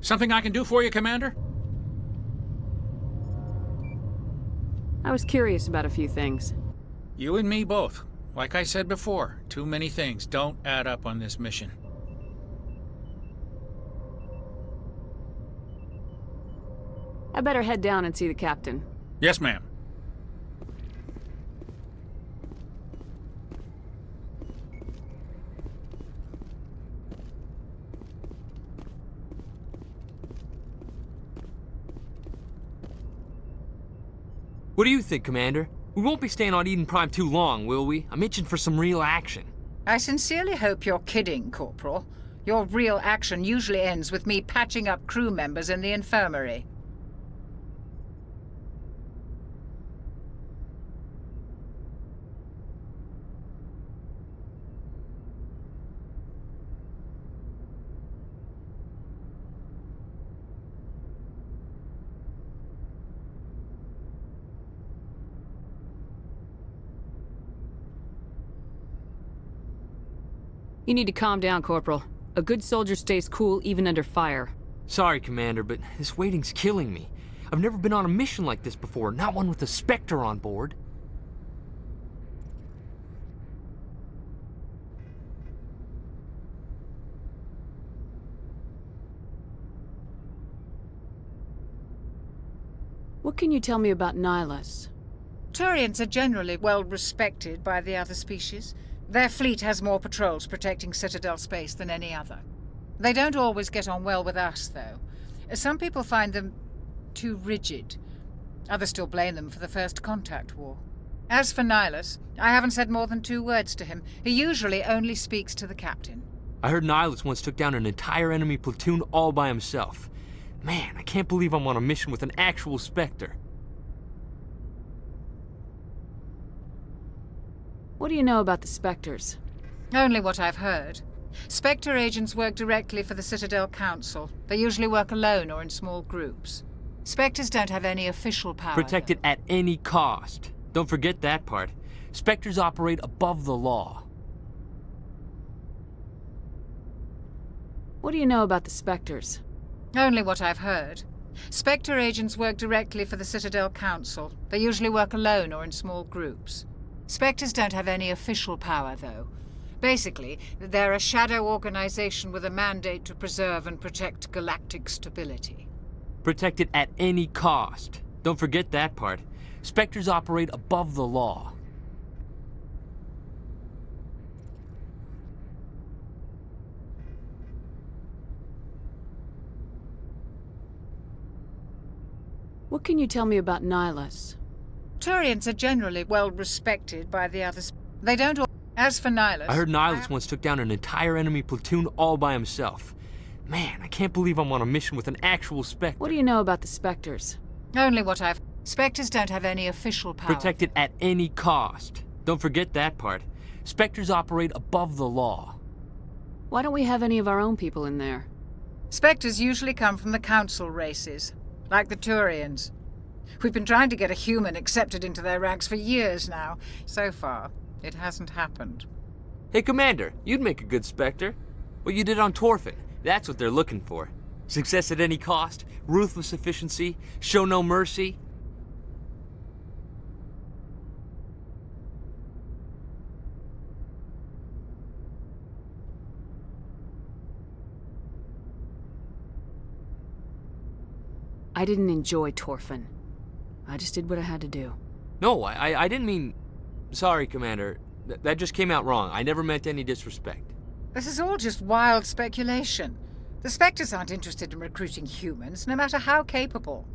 Something I can do for you, Commander? I was curious about a few things. You and me both. Like I said before, too many things don't add up on this mission. I better head down and see the captain. Yes, ma'am. What do you think, Commander? We won't be staying on Eden Prime too long, will we? I'm itching for some real action. I sincerely hope you're kidding, Corporal. Your real action usually ends with me patching up crew members in the infirmary. You need to calm down, Corporal. A good soldier stays cool even under fire. Sorry, Commander, but this waiting's killing me. I've never been on a mission like this before, not one with a Spectre on board. What can you tell me about Nihilus? Turians are generally well respected by the other species. Their fleet has more patrols protecting Citadel space than any other. They don't always get on well with us, though. Some people find them too rigid. Others still blame them for the First Contact War. As for Nihilus, I haven't said more than 2 words to him. He usually only speaks to the captain. I heard Nihilus once took down an entire enemy platoon all by himself. Man, I can't believe I'm on a mission with an actual Spectre. What do you know about the Spectres? Only what I've heard. Spectre agents work directly for the Citadel Council. They usually work alone or in small groups. Spectres don't have any official power. Protected at any cost. Don't forget that part. Spectres operate above the law. What do you know about the Spectres? Only what I've heard. Spectre agents work directly for the Citadel Council. They usually work alone or in small groups. Spectres don't have any official power, though. Basically, they're a shadow organization with a mandate to preserve and protect galactic stability. Protected at any cost. Don't forget that part. Spectres operate above the law. What can you tell me about Nihilus? Turians are generally well respected by the others. They don't all... As for Nihilus... I heard Nihilus once took down an entire enemy platoon all by himself. Man, I can't believe I'm on a mission with an actual Spectre. What do you know about the Spectres? Only what I've... Spectres don't have any official power. Protected at any cost. Don't forget that part. Spectres operate above the law. Why don't we have any of our own people in there? Spectres usually come from the Council races, like the Turians. We've been trying to get a human accepted into their ranks for years now. So far, it hasn't happened. Hey, Commander, you'd make a good Spectre. What you did on Torfin, that's what they're looking for. Success at any cost, ruthless efficiency, show no mercy. I didn't enjoy Torfin. I just did what I had to do. No, I didn't mean... Sorry, Commander. That just came out wrong. I never meant any disrespect. This is all just wild speculation. The Spectres aren't interested in recruiting humans, no matter how capable.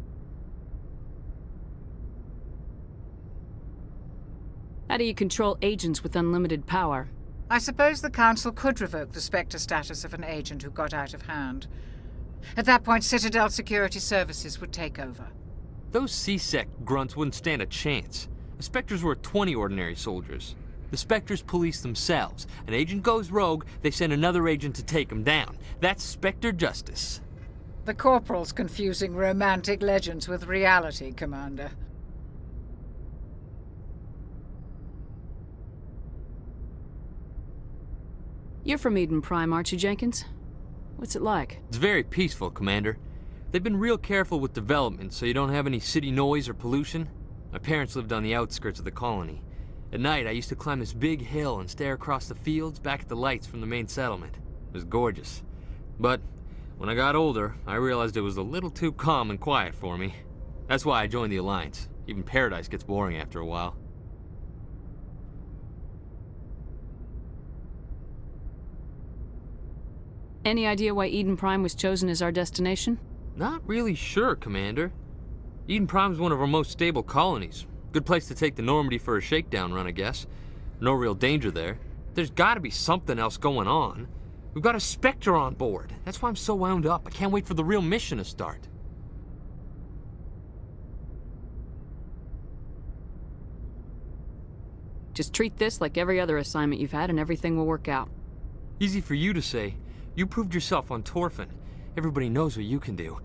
How do you control agents with unlimited power? I suppose the Council could revoke the Spectre status of an agent who got out of hand. At that point, Citadel Security Services would take over. Those C-Sec grunts wouldn't stand a chance. The Spectres were 20 ordinary soldiers. The Spectres police themselves. An agent goes rogue, they send another agent to take him down. That's Spectre justice. The Corporal's confusing romantic legends with reality, Commander. You're from Eden Prime, aren't you, Jenkins? What's it like? It's very peaceful, Commander. They've been real careful with development so you don't have any city noise or pollution. My parents lived on the outskirts of the colony. At night, I used to climb this big hill and stare across the fields back at the lights from the main settlement. It was gorgeous. But when I got older, I realized it was a little too calm and quiet for me. That's why I joined the Alliance. Even Paradise gets boring after a while. Any idea why Eden Prime was chosen as our destination? Not really sure, Commander. Eden Prime's one of our most stable colonies. Good place to take the Normandy for a shakedown run, I guess. No real danger there. There's gotta be something else going on. We've got a Spectre on board. That's why I'm so wound up. I can't wait for the real mission to start. Just treat this like every other assignment you've had and everything will work out. Easy for you to say. You proved yourself on Torfin. Everybody knows what you can do.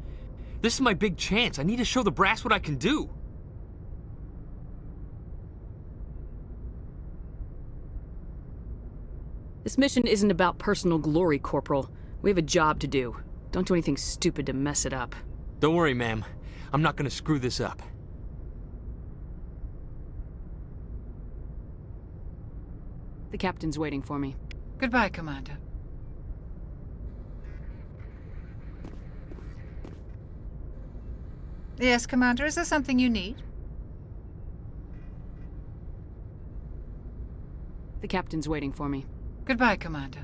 This is my big chance. I need to show the brass what I can do. This mission isn't about personal glory, Corporal. We have a job to do. Don't do anything stupid to mess it up. Don't worry, ma'am. I'm not gonna screw this up. The captain's waiting for me. Goodbye, Commander. Yes, Commander, is there something you need? The captain's waiting for me. Goodbye, Commander.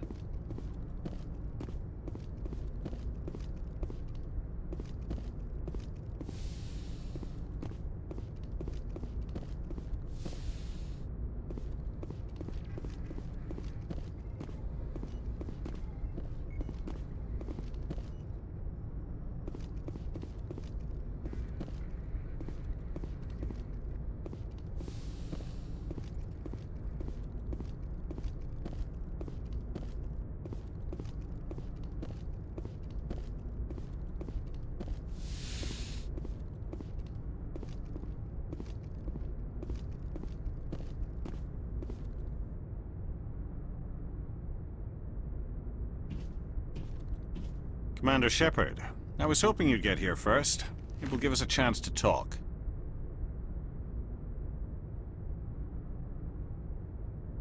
Commander Shepard, I was hoping you'd get here first. It will give us a chance to talk.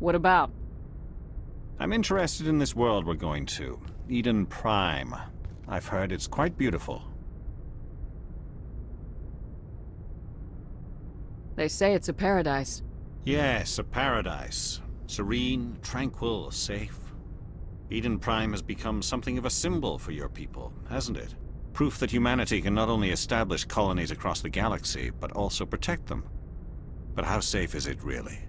What about? I'm interested in this world we're going to, Eden Prime. I've heard it's quite beautiful. They say it's a paradise. Yes, a paradise. Serene, tranquil, safe. Eden Prime has become something of a symbol for your people, hasn't it? Proof that humanity can not only establish colonies across the galaxy, but also protect them. But how safe is it really?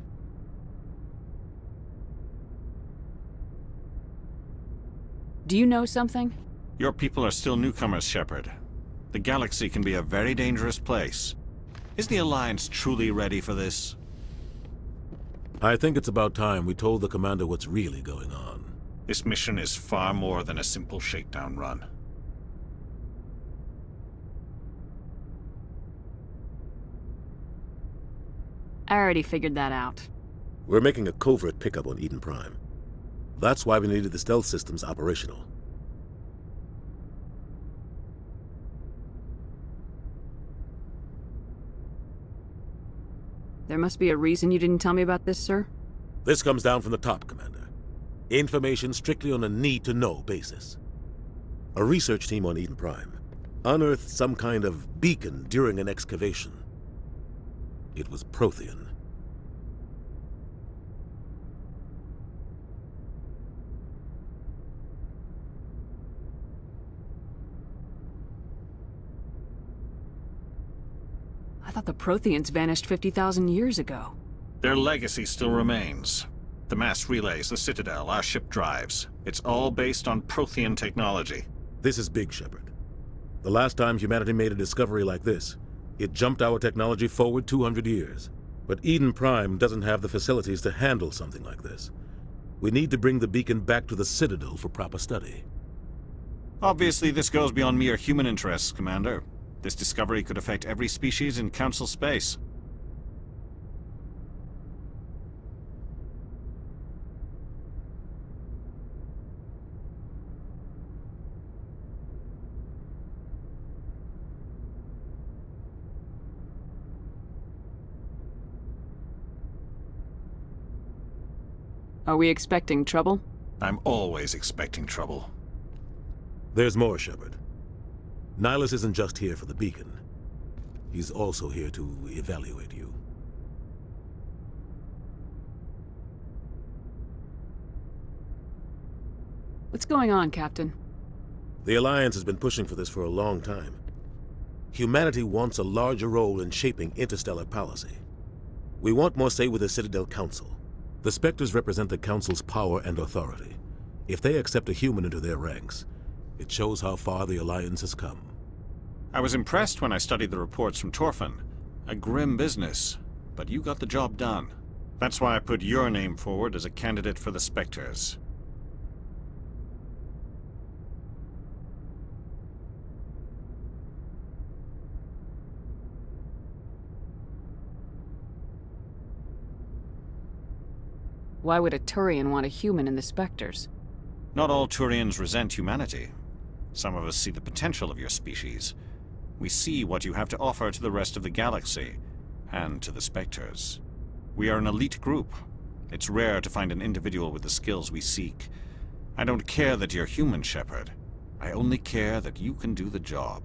Do you know something? Your people are still newcomers, Shepard. The galaxy can be a very dangerous place. Is the Alliance truly ready for this? I think it's about time we told the commander what's really going on. This mission is far more than a simple shakedown run. I already figured that out. We're making a covert pickup on Eden Prime. That's why we needed the stealth systems operational. There must be a reason you didn't tell me about this, sir? This comes down from the top, Commander. Information strictly on a need-to-know basis. A research team on Eden Prime unearthed some kind of beacon during an excavation. It was Prothean. I thought the Protheans vanished 50,000 years ago. Their legacy still remains. The mass relays, the Citadel, our ship drives. It's all based on Prothean technology. This is big, Shepard. The last time humanity made a discovery like this, it jumped our technology forward 200 years. But Eden Prime doesn't have the facilities to handle something like this. We need to bring the beacon back to the Citadel for proper study. Obviously, this goes beyond mere human interests, Commander. This discovery could affect every species in Council space. Are we expecting trouble? I'm always expecting trouble. There's more, Shepard. Nihilus isn't just here for the beacon. He's also here to evaluate you. What's going on, Captain? The Alliance has been pushing for this for a long time. Humanity wants a larger role in shaping interstellar policy. We want more say with the Citadel Council. The Spectres represent the Council's power and authority. If they accept a human into their ranks, it shows how far the Alliance has come. I was impressed when I studied the reports from Torfan. A grim business, but you got the job done. That's why I put your name forward as a candidate for the Spectres. Why would a Turian want a human in the Spectres? Not all Turians resent humanity. Some of us see the potential of your species. We see what you have to offer to the rest of the galaxy, and to the Spectres. We are an elite group. It's rare to find an individual with the skills we seek. I don't care that you're human, Shepard. I only care that you can do the job.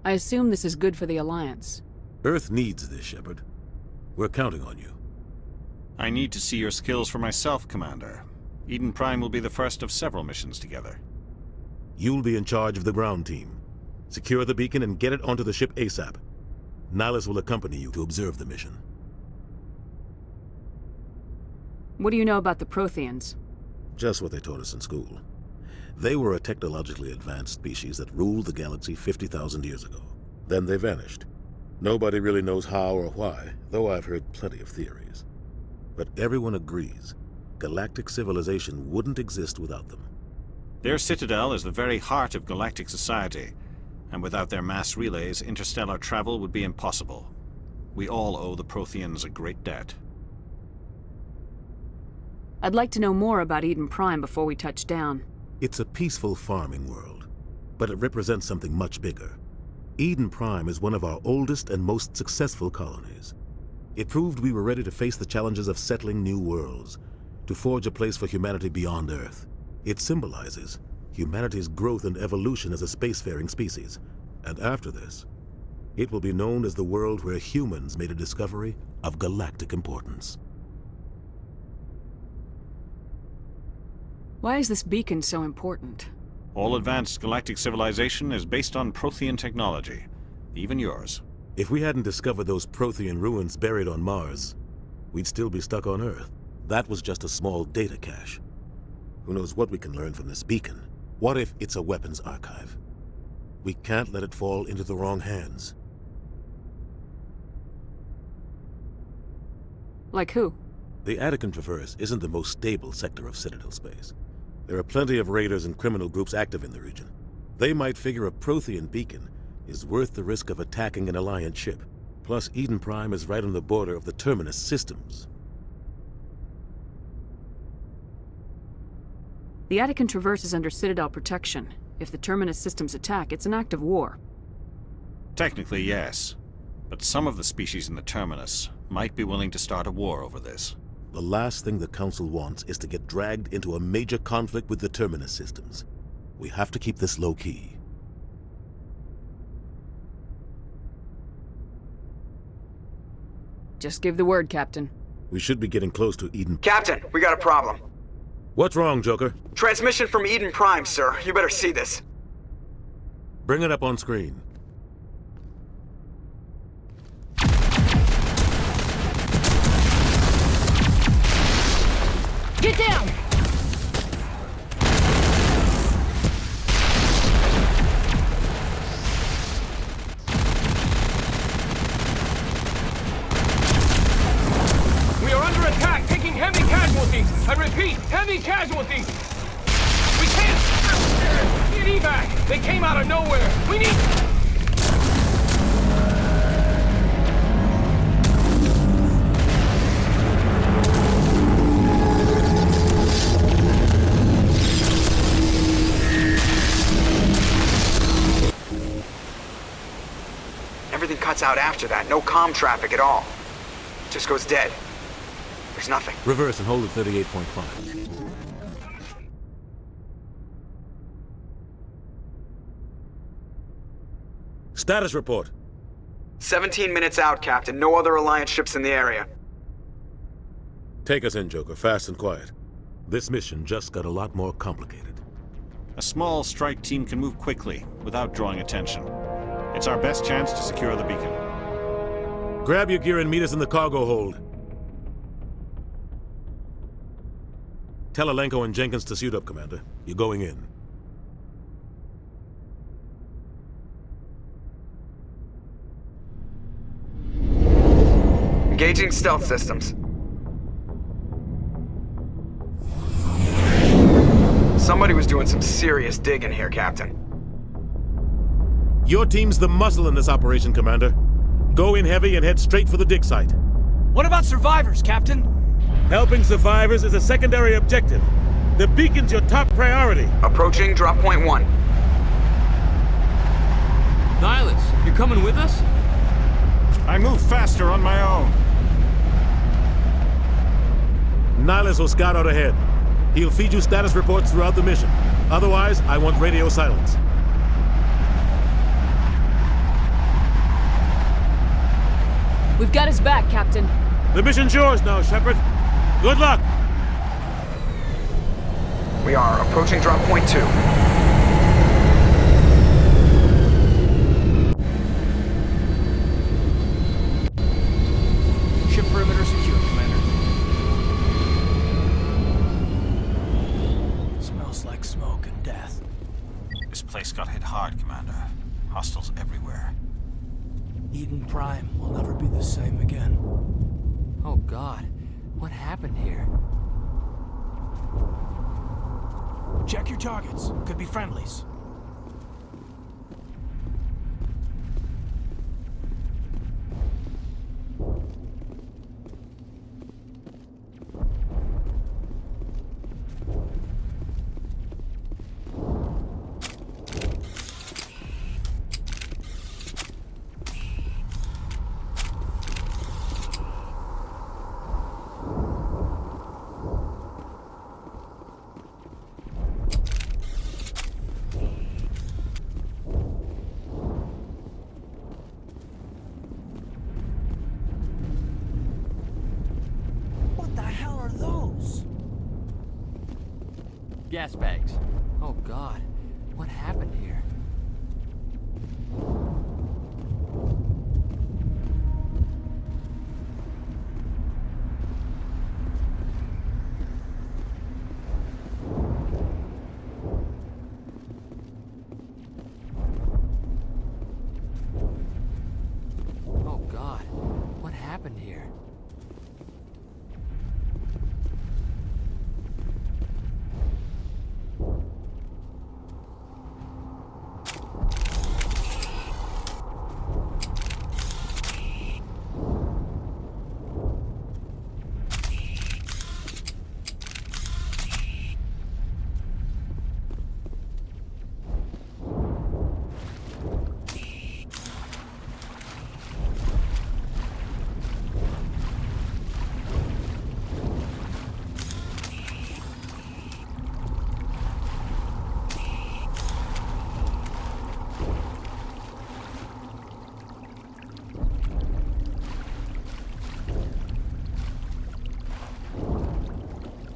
I assume this is good for the Alliance. Earth needs this, Shepard. We're counting on you. I need to see your skills for myself, Commander. Eden Prime will be the first of several missions together. You'll be in charge of the ground team. Secure the beacon and get it onto the ship ASAP. Nihilus will accompany you to observe the mission. What do you know about the Protheans? Just what they taught us in school. They were a technologically advanced species that ruled the galaxy 50,000 years ago. Then they vanished. Nobody really knows how or why, though I've heard plenty of theories. But everyone agrees, galactic civilization wouldn't exist without them. Their Citadel is the very heart of galactic society, and without their mass relays, interstellar travel would be impossible. We all owe the Protheans a great debt. I'd like to know more about Eden Prime before we touch down. It's a peaceful farming world, but it represents something much bigger. Eden Prime is one of our oldest and most successful colonies. It proved we were ready to face the challenges of settling new worlds, to forge a place for humanity beyond Earth. It symbolizes humanity's growth and evolution as a spacefaring species. And after this, it will be known as the world where humans made a discovery of galactic importance. Why is this beacon so important? All advanced galactic civilization is based on Prothean technology, even yours. If we hadn't discovered those Prothean ruins buried on Mars, we'd still be stuck on Earth. That was just a small data cache. Who knows what we can learn from this beacon? What if it's a weapons archive? We can't let it fall into the wrong hands. Like who? The Attican Traverse isn't the most stable sector of Citadel space. There are plenty of raiders and criminal groups active in the region. They might figure a Prothean beacon is worth the risk of attacking an Alliance ship. Plus, Eden Prime is right on the border of the Terminus systems. The Attican Traverse is under Citadel protection. If the Terminus systems attack, it's an act of war. Technically, yes. But some of the species in the Terminus might be willing to start a war over this. The last thing the Council wants is to get dragged into a major conflict with the Terminus systems. We have to keep this low-key. Just give the word, Captain. We should be getting close to Eden. Captain, we got a problem. What's wrong, Joker? Transmission from Eden Prime, sir. You better see this. Bring it up on screen. Get down! We are under attack, taking heavy casualties. I repeat, heavy casualties. We can't get evac. They came out of nowhere. We need... Everything cuts out after that. No comm traffic at all. Just goes dead. There's nothing. Reverse and hold at 38.5. Status report. 17 minutes out, Captain. No other Alliance ships in the area. Take us in, Joker, fast and quiet. This mission just got a lot more complicated. A small strike team can move quickly, without drawing attention. It's our best chance to secure the beacon. Grab your gear and meet us in the cargo hold. Tell Alenko and Jenkins to suit up, Commander. You're going in. Engaging stealth systems. Somebody was doing some serious digging here, Captain. Your team's the muscle in this operation, Commander. Go in heavy and head straight for the dig site. What about survivors, Captain? Helping survivors is a secondary objective. The beacon's your top priority. Approaching drop point 1. Nihilus, you're coming with us? I move faster on my own. Nihilus will scout out ahead. He'll feed you status reports throughout the mission. Otherwise, I want radio silence. We've got his back, Captain. The mission's yours now, Shepard. Good luck! We are approaching drop point 2. Ship perimeter secure, Commander. Smells like smoke and death. This place got hit hard, Commander. Hostiles everywhere. Eden Prime will never be the same again. Oh God, what happened here? Check your targets. Could be friendlies. Gas bags. Oh God, what happened here? Oh God, what happened here?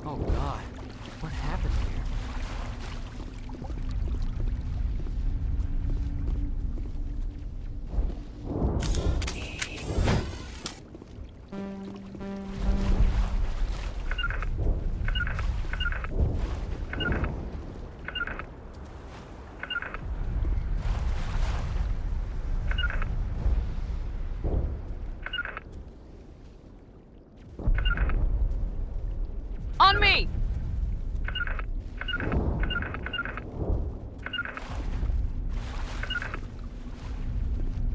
Oh God, what happened here? On me!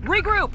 Regroup!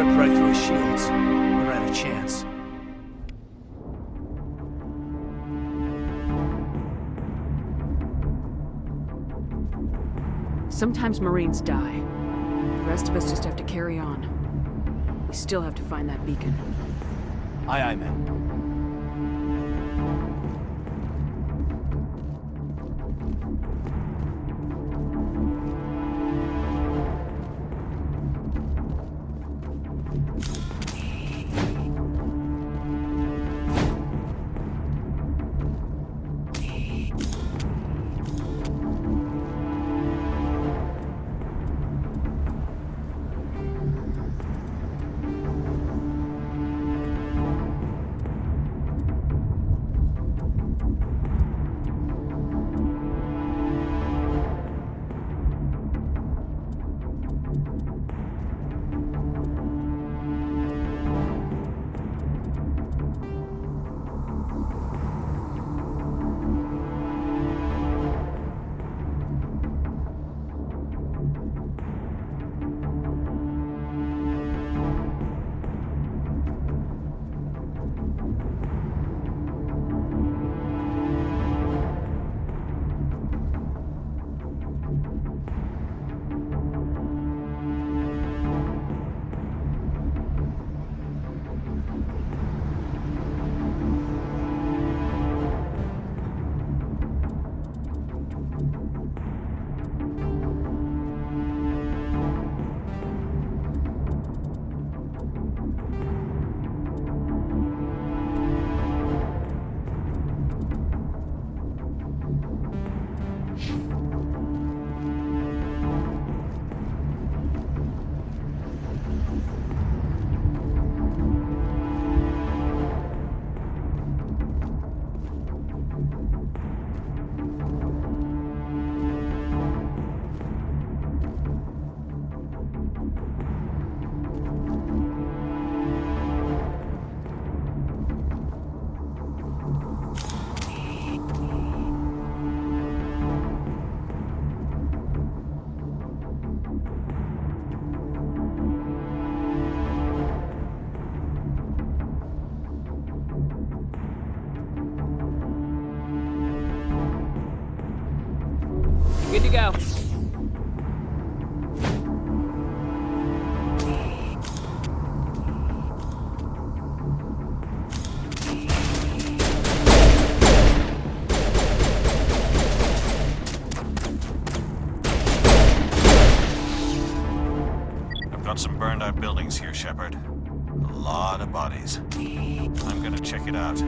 ripped right through his shields. Never had a chance. Sometimes Marines die. The rest of us just have to carry on. We still have to find that beacon. Aye, aye, man. Good to go. I've got some burned out buildings here, Shepard. A lot of bodies. I'm gonna check it out.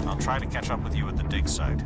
I'll try to catch up with you at the dig site.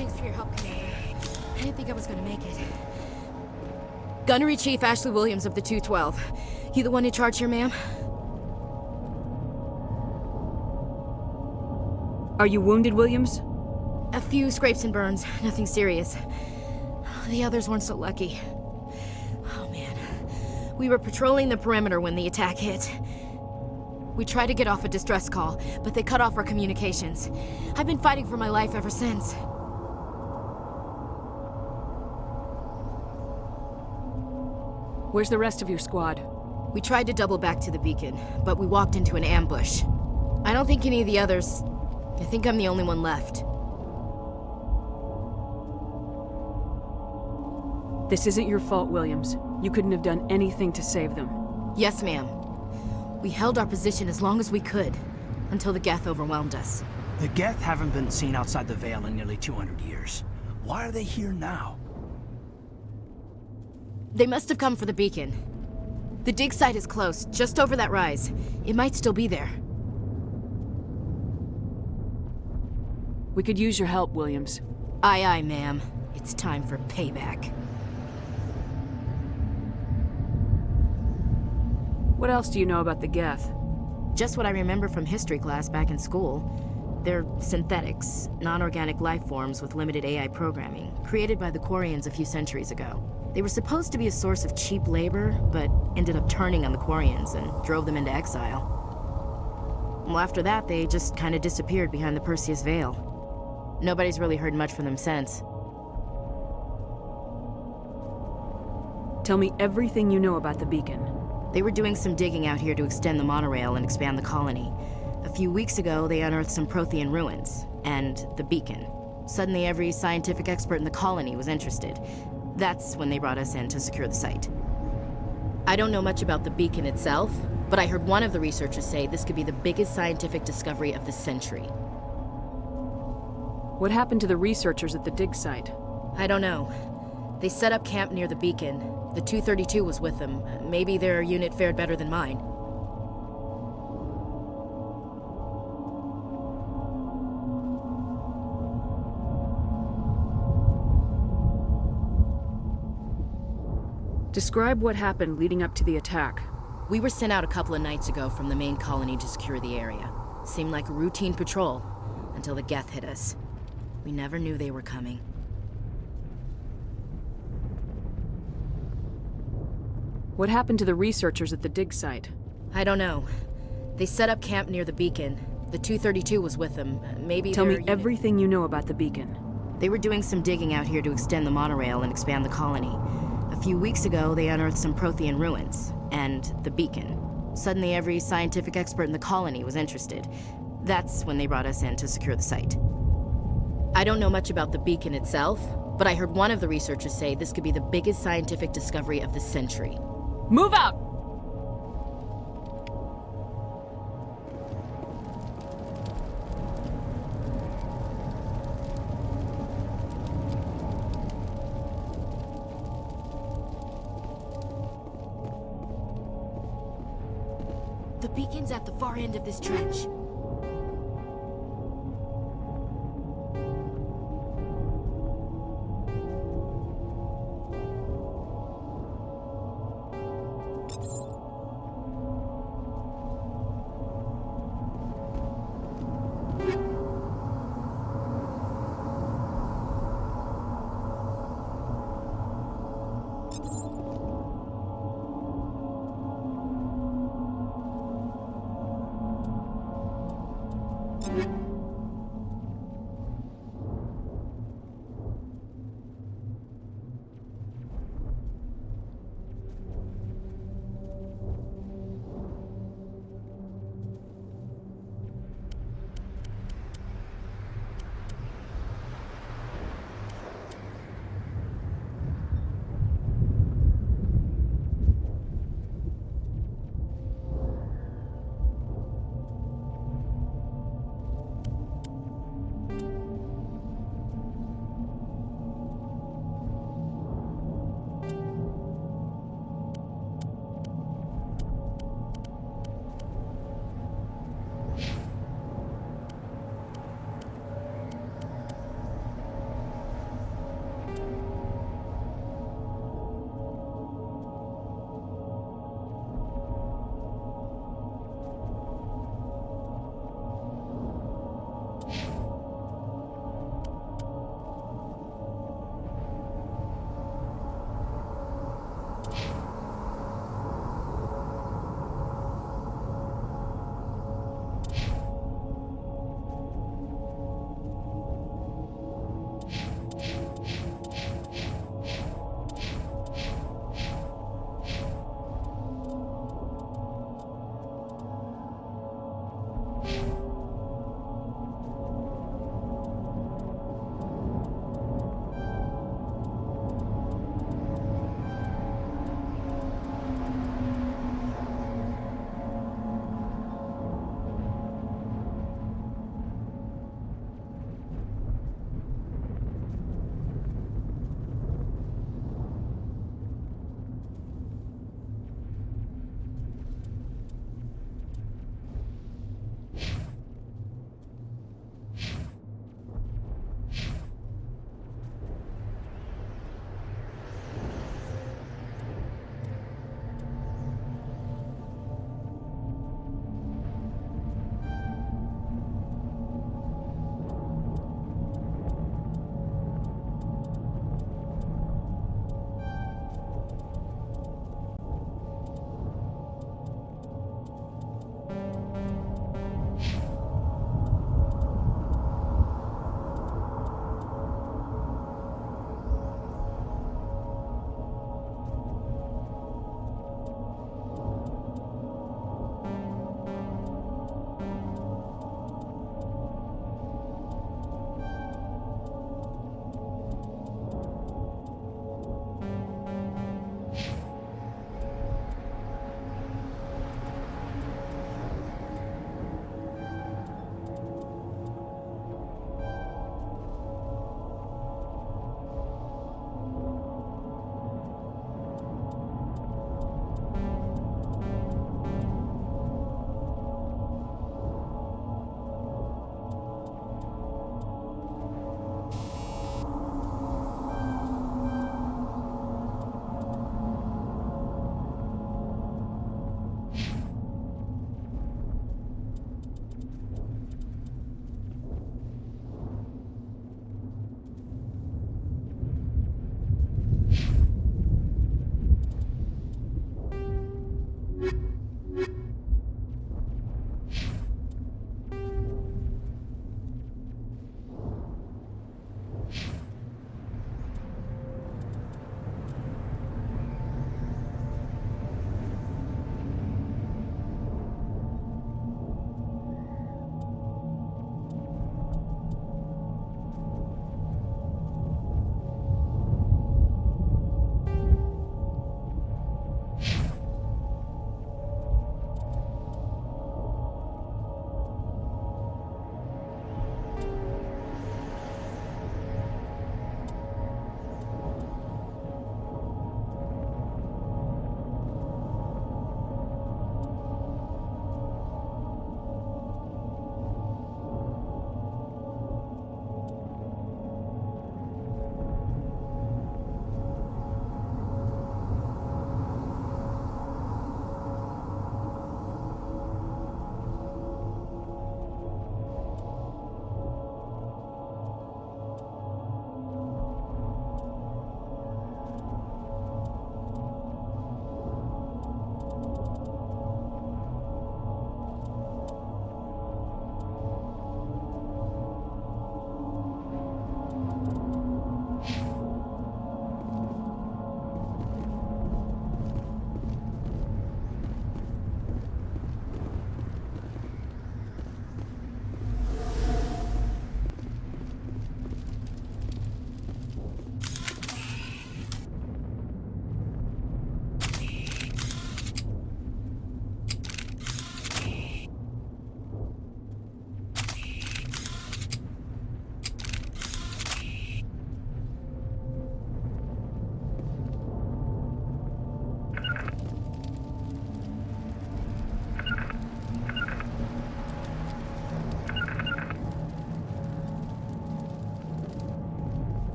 Thanks for your help, Commander. I didn't think I was gonna make it. Gunnery Chief Ashley Williams of the 212. You the one in charge here, ma'am? Are you wounded, Williams? A few scrapes and burns, nothing serious. The others weren't so lucky. Oh man. We were patrolling the perimeter when the attack hit. We tried to get off a distress call, but they cut off our communications. I've been fighting for my life ever since. Where's the rest of your squad? We tried to double back to the beacon, but we walked into an ambush. I don't think any of the others... I think I'm the only one left. This isn't your fault, Williams. You couldn't have done anything to save them. Yes, ma'am. We held our position as long as we could, until the Geth overwhelmed us. The Geth haven't been seen outside the Veil in nearly 200 years. Why are they here now? They must have come for the beacon. The dig site is close, just over that rise. It might still be there. We could use your help, Williams. Aye, aye, ma'am. It's time for payback. What else do you know about the Geth? Just what I remember from history class back in school. They're synthetics, non-organic life forms with limited AI programming, created by the Quarians a few centuries ago. They were supposed to be a source of cheap labor, but ended up turning on the Quarians and drove them into exile. Well, after that, they just kind of disappeared behind the Perseus Veil. Nobody's really heard much from them since. Tell me everything you know about the beacon. They were doing some digging out here to extend the monorail and expand the colony. A few weeks ago, they unearthed some Prothean ruins, and the beacon. Suddenly, every scientific expert in the colony was interested. That's when they brought us in to secure the site. I don't know much about the beacon itself, but I heard one of the researchers say this could be the biggest scientific discovery of the century. What happened to the researchers at the dig site? I don't know. They set up camp near the beacon. The 232 was with them. Maybe their unit fared better than mine. Describe what happened leading up to the attack. We were sent out a couple of nights ago from the main colony to secure the area. Seemed like a routine patrol, until the Geth hit us. We never knew they were coming. What happened to the researchers at the dig site? I don't know. They set up camp near the beacon. The 232 was with them. Maybe Tell their me unit... everything you know about the beacon. They were doing some digging out here to extend the monorail and expand the colony. A few weeks ago, they unearthed some Prothean ruins, and the beacon. Suddenly, every scientific expert in the colony was interested. That's when they brought us in to secure the site. I don't know much about the beacon itself, but I heard one of the researchers say this could be the biggest scientific discovery of the century. Move out! The beacon's at the far end of this trench.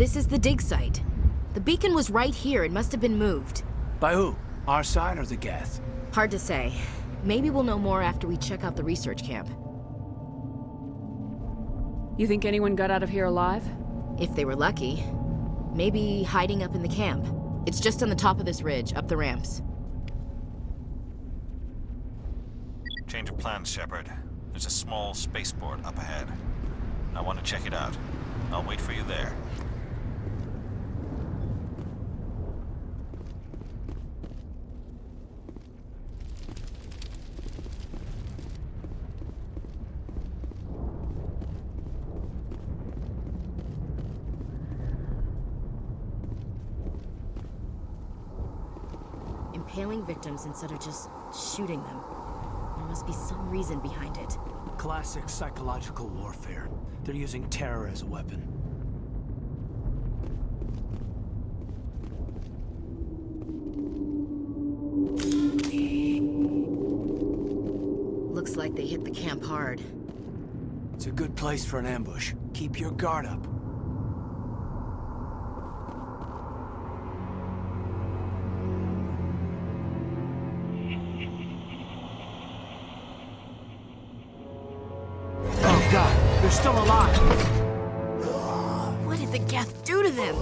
This is the dig site. The beacon was right here. It must have been moved. By who? Our side or the Geth? Hard to say. Maybe we'll know more after we check out the research camp. You think anyone got out of here alive? If they were lucky. Maybe hiding up in the camp. It's just on the top of this ridge, up the ramps. Change of plans, Shepard. There's a small spaceport up ahead. I want to check it out. I'll wait for you there. Impaling victims instead of just shooting them. There must be some reason behind it. Classic psychological warfare. They're using terror as a weapon. Looks like they hit the camp hard. It's a good place for an ambush. Keep your guard up. Oh God, they're still alive! What did the Geth do to them?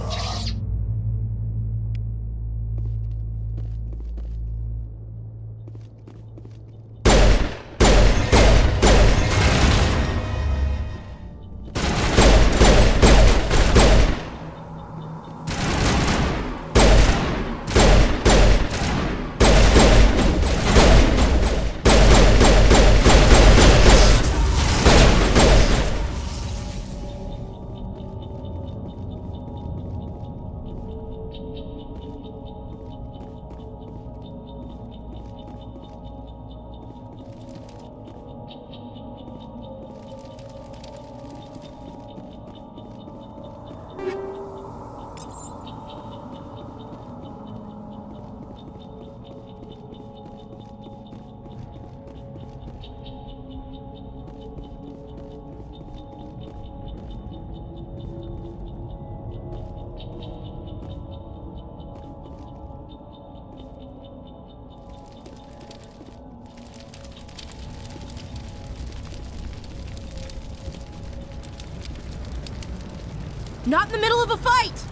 Not in the middle of a fight!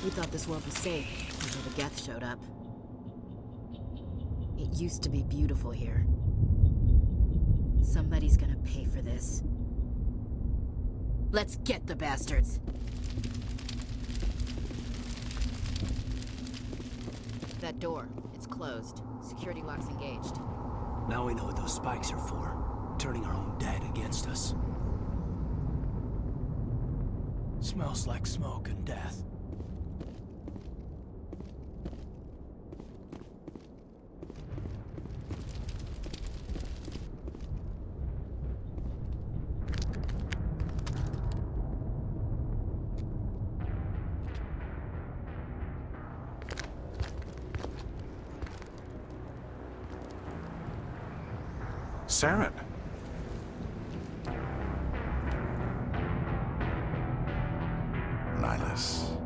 We thought this world was safe until the Geth showed up. It used to be beautiful here. Somebody's gonna pay for this. Let's get the bastards! That door, it's closed. Security lock's engaged. Now we know what those spikes are for. Turning our own dead against us. Smells like smoke and death. Saren. Nihilus.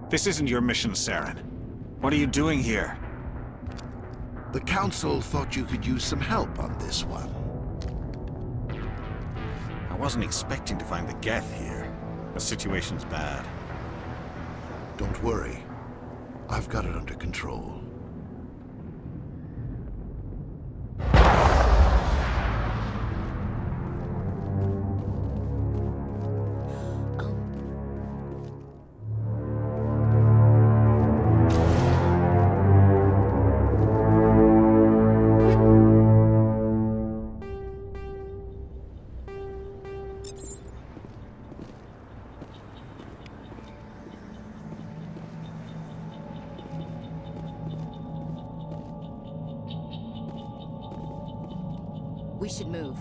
This isn't your mission, Saren. What are you doing here? The Council thought you could use some help on this one. I wasn't expecting to find the Geth here. The situation's bad. Don't worry. I've got it under control. We should move.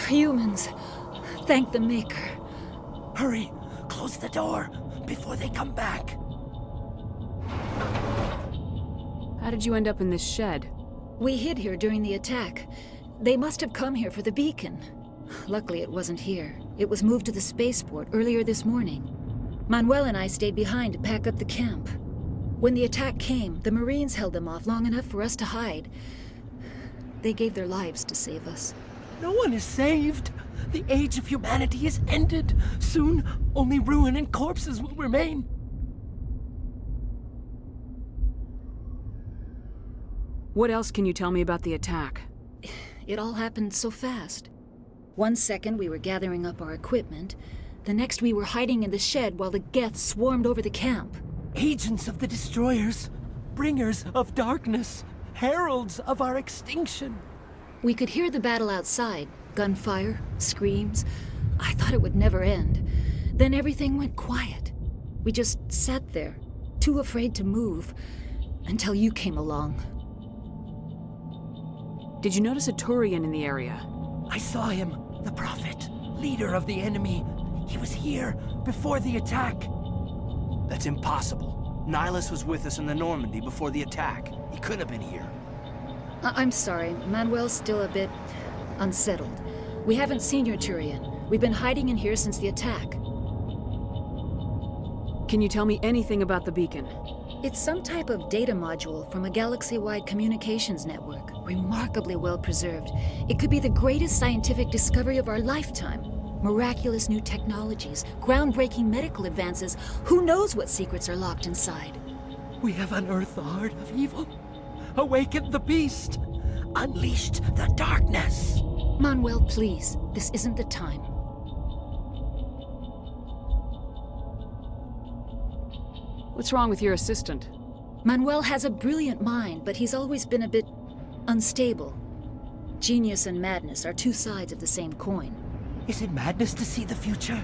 Humans. Thank the Maker. Hurry! Close the door before they come back. How did you end up in this shed? We hid here during the attack. They must have come here for the beacon. Luckily, it wasn't here. It was moved to the spaceport earlier this morning. Manuel and I stayed behind to pack up the camp. When the attack came, the Marines held them off long enough for us to hide. They gave their lives to save us. No one is saved. The age of humanity is ended. Soon, only ruin and corpses will remain. What else can you tell me about the attack? It all happened so fast. 1 second we were gathering up our equipment. The next we were hiding in the shed while the Geth swarmed over the camp. Agents of the Destroyers, bringers of darkness, heralds of our extinction. We could hear the battle outside. Gunfire, screams. I thought it would never end. Then everything went quiet. We just sat there, too afraid to move, until you came along. Did you notice a Turian in the area? I saw him, the Prophet, leader of the enemy. He was here before the attack. That's impossible. Nihilus was with us in the Normandy before the attack. He couldn't have been here. I'm sorry. Manuel's still a bit unsettled. We haven't seen your Turian. We've been hiding in here since the attack. Can you tell me anything about the beacon? It's some type of data module from a galaxy-wide communications network. Remarkably well preserved. It could be the greatest scientific discovery of our lifetime. Miraculous new technologies, groundbreaking medical advances. Who knows what secrets are locked inside? We have unearthed the heart of evil, awakened the beast, unleashed the darkness. Manuel, please. This isn't the time. What's wrong with your assistant? Manuel has a brilliant mind, but he's always been a bit unstable. Genius and madness are two sides of the same coin. Is it madness to see the future?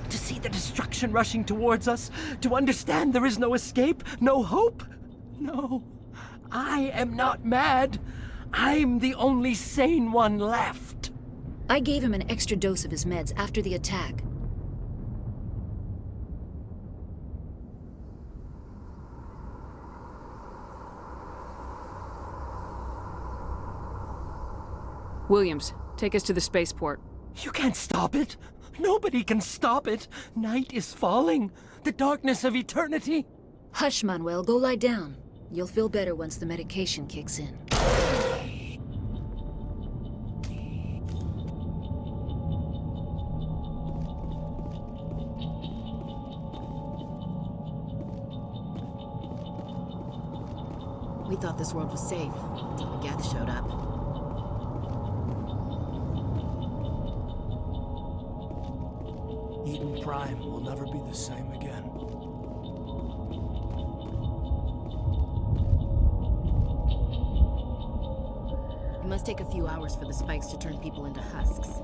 To see the destruction rushing towards us? To understand there is no escape? No hope? No. I am not mad. I'm the only sane one left. I gave him an extra dose of his meds after the attack. Williams, take us to the spaceport. You can't stop it. Nobody can stop it. Night is falling. The darkness of eternity. Hush, Manuel. Go lie down. You'll feel better once the medication kicks in. We thought this world was safe until the Geth showed up. Eden Prime will never be the same again. It must take a few hours for the spikes to turn people into husks.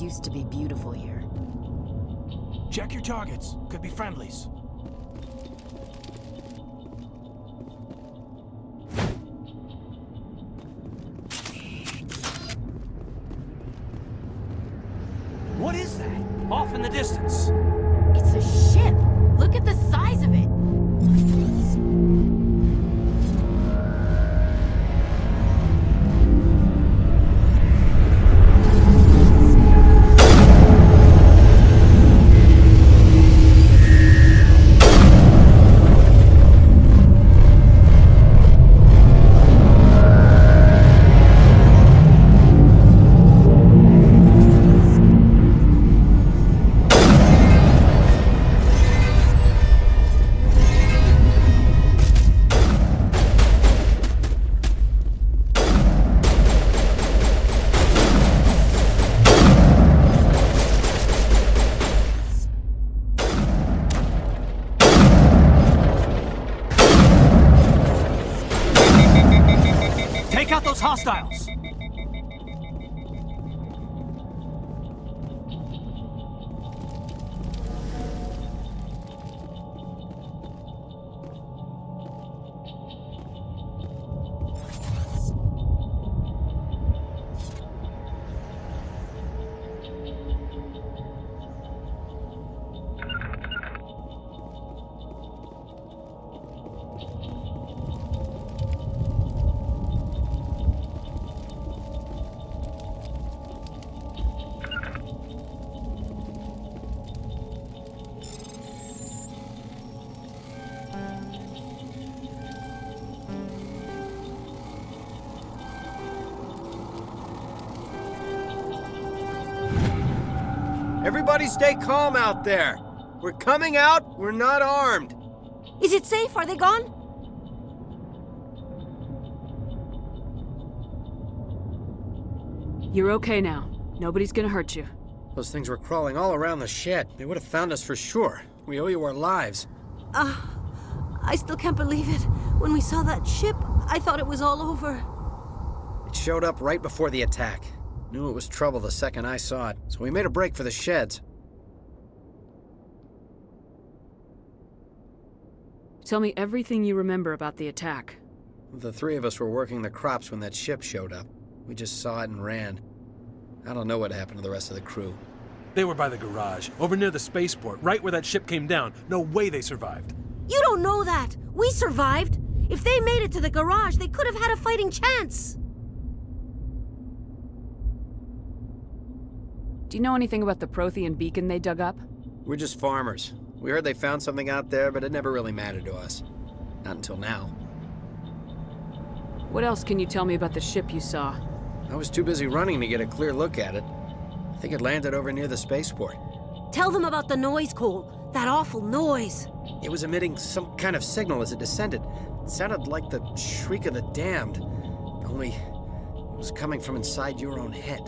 Used to be beautiful here. Check your targets. Could be friendlies. What is that? Off in the distance. It's a ship. Look at the size of it. out those hostiles! Everybody stay calm out there. We're coming out, we're not armed. Is it safe? Are they gone? You're okay now. Nobody's gonna hurt you. Those things were crawling all around the shed. They would have found us for sure. We owe you our lives. I still can't believe it. When we saw that ship, I thought it was all over. It showed up right before the attack. Knew it was trouble the second I saw it, so we made a break for the sheds. Tell me everything you remember about the attack. The three of us were working the crops when that ship showed up. We just saw it and ran. I don't know what happened to the rest of the crew. They were by the garage, over near the spaceport, right where that ship came down. No way they survived. You don't know that. We survived. If they made it to the garage, they could have had a fighting chance. Do you know anything about the Prothean beacon they dug up? We're just farmers. We heard they found something out there, but it never really mattered to us. Not until now. What else can you tell me about the ship you saw? I was too busy running to get a clear look at it. I think it landed over near the spaceport. Tell them about the noise, Cole. That awful noise. It was emitting some kind of signal as it descended. It sounded like the shriek of the damned. Only it was coming from inside your own head.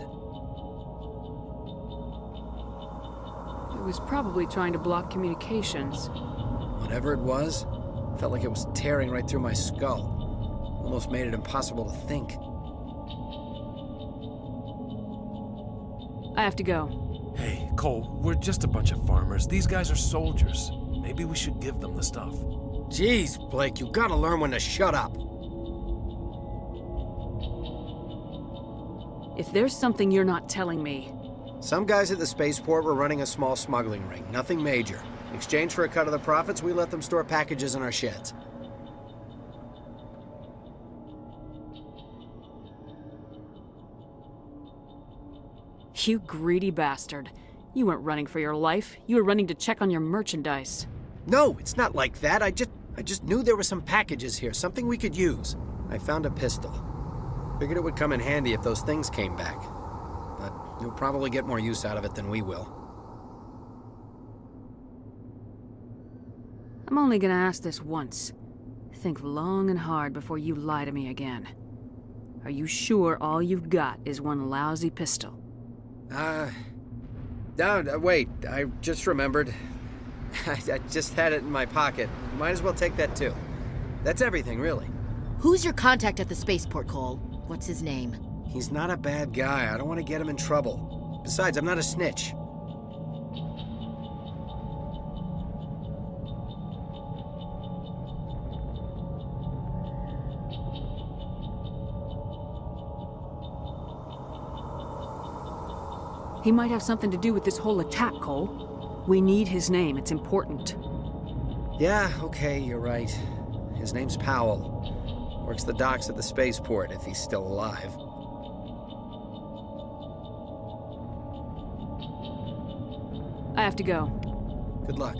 It was probably trying to block communications. Whatever it was, felt like it was tearing right through my skull. Almost made it impossible to think. I have to go. Hey, Cole, we're just a bunch of farmers. These guys are soldiers. Maybe we should give them the stuff. Jeez, Blake, you gotta learn when to shut up. If there's something you're not telling me... Some guys at the spaceport were running a small smuggling ring, nothing major. In exchange for a cut of the profits, we let them store packages in our sheds. You greedy bastard. You weren't running for your life. You were running to check on your merchandise. No, it's not like that. I just knew there were some packages here, something we could use. I found a pistol. Figured it would come in handy if those things came back. But you'll probably get more use out of it than we will. I'm only gonna ask this once. Think long and hard before you lie to me again. Are you sure all you've got is one lousy pistol? No, wait, I just remembered. I just had it in my pocket. Might as well take that too. That's everything, really. Who's your contact at the spaceport, Cole? What's his name? He's not a bad guy. I don't want to get him in trouble. Besides, I'm not a snitch. He might have something to do with this whole attack, Cole. We need his name. It's important. Yeah, okay, you're right. His name's Powell. Works the docks at the spaceport, if he's still alive. I have to go. Good luck.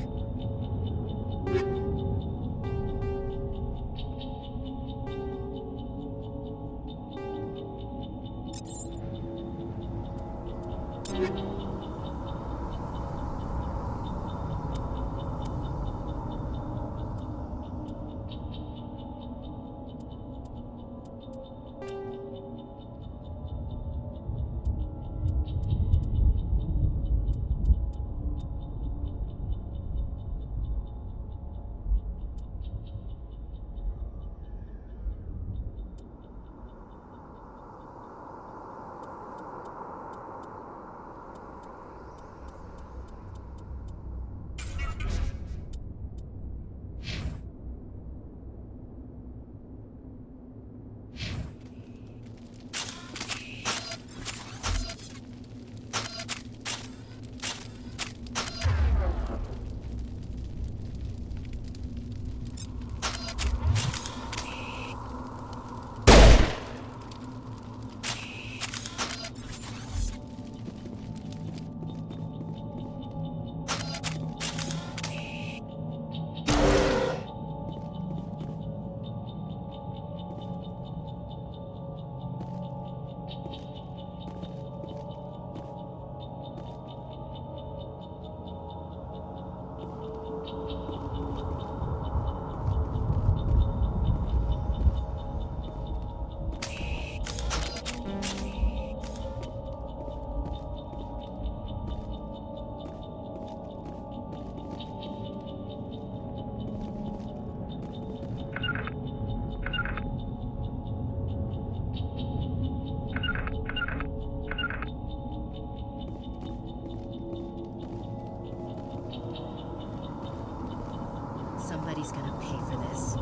pay for this.